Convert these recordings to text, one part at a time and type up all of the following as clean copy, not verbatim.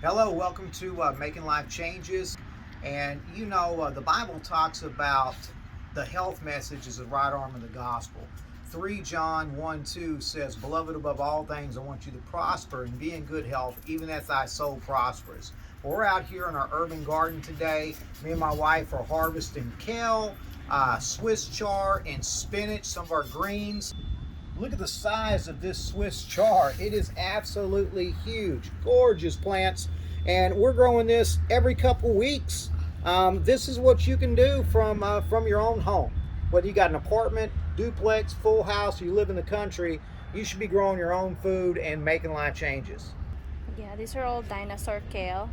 Hello, welcome to Making Life Changes. And the Bible talks about the health message as the right arm of the gospel. 3 John 1:2 says, "Beloved, above all things, I want you to prosper and be in good health, even as thy soul prospers." Well, we're out here in our urban garden today. Me and my wife are harvesting kale, Swiss chard, and spinach, some of our greens. Look at the size of this Swiss chard. It is absolutely huge. Gorgeous plants. And we're growing this every couple weeks. This is what you can do from your own home. Whether you got an apartment, duplex, full house, or you live in the country, you should be growing your own food and making life changes. Yeah, these are all dinosaur kale.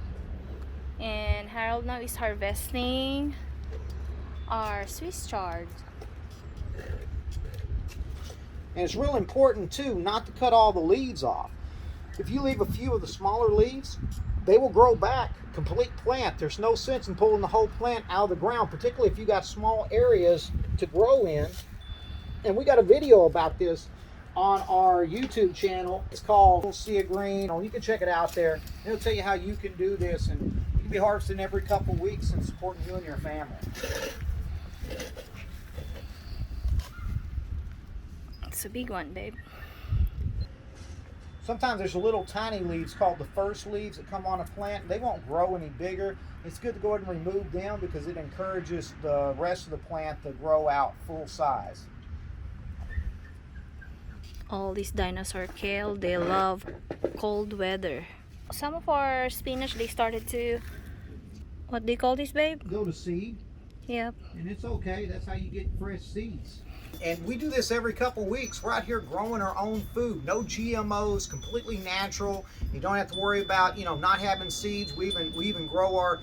And Harold now is harvesting our Swiss chard. And it's real important too not to cut all the leaves off. If you leave a few of the smaller leaves, they will grow back, complete plant. There's no sense in pulling the whole plant out of the ground, particularly if you got small areas to grow in. And we got a video about this on our YouTube channel. It's called Sea of Green. You can check it out there. It'll tell you how you can do this, and you can be harvesting every couple weeks and supporting you and your family. It's a big one, babe. Sometimes there's little tiny leaves called the first leaves that come on a plant. They won't grow any bigger. It's good to go ahead and remove them because it encourages the rest of the plant to grow out full size. All these dinosaur kale, they love cold weather. Some of our spinach, they started to, what do you call this, babe? Go to seed. Yep. And it's okay. That's how you get fresh seeds. And we do this every couple weeks. We're out here growing our own food. No GMOs, completely natural. You don't have to worry about, not having seeds. We even grow our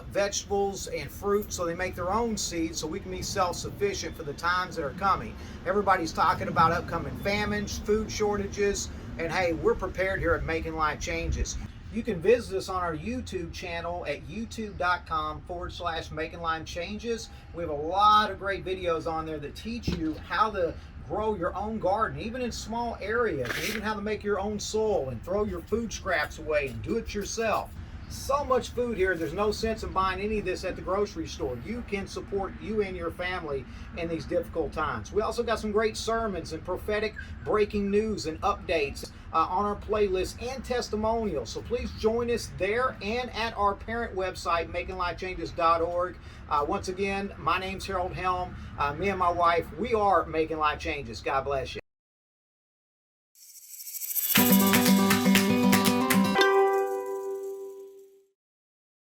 vegetables and fruit so they make their own seeds so we can be self-sufficient for the times that are coming. Everybody's talking about upcoming famines, food shortages, and hey, we're prepared here at Making Life Changes. You can visit us on our YouTube channel at youtube.com/Making Life Changes. We have a lot of great videos on there that teach you how to grow your own garden, even in small areas, and even how to make your own soil and throw your food scraps away and do it yourself. So much food here, there's no sense in buying any of this at the grocery store. You can support you and your family in these difficult times. We also got some great sermons and prophetic breaking news and updates on our playlist and testimonials. So please join us there and at our parent website, makinglifechanges.org. Once again, my name's Harold Helm. Me and my wife, we are Making Life Changes. God bless you.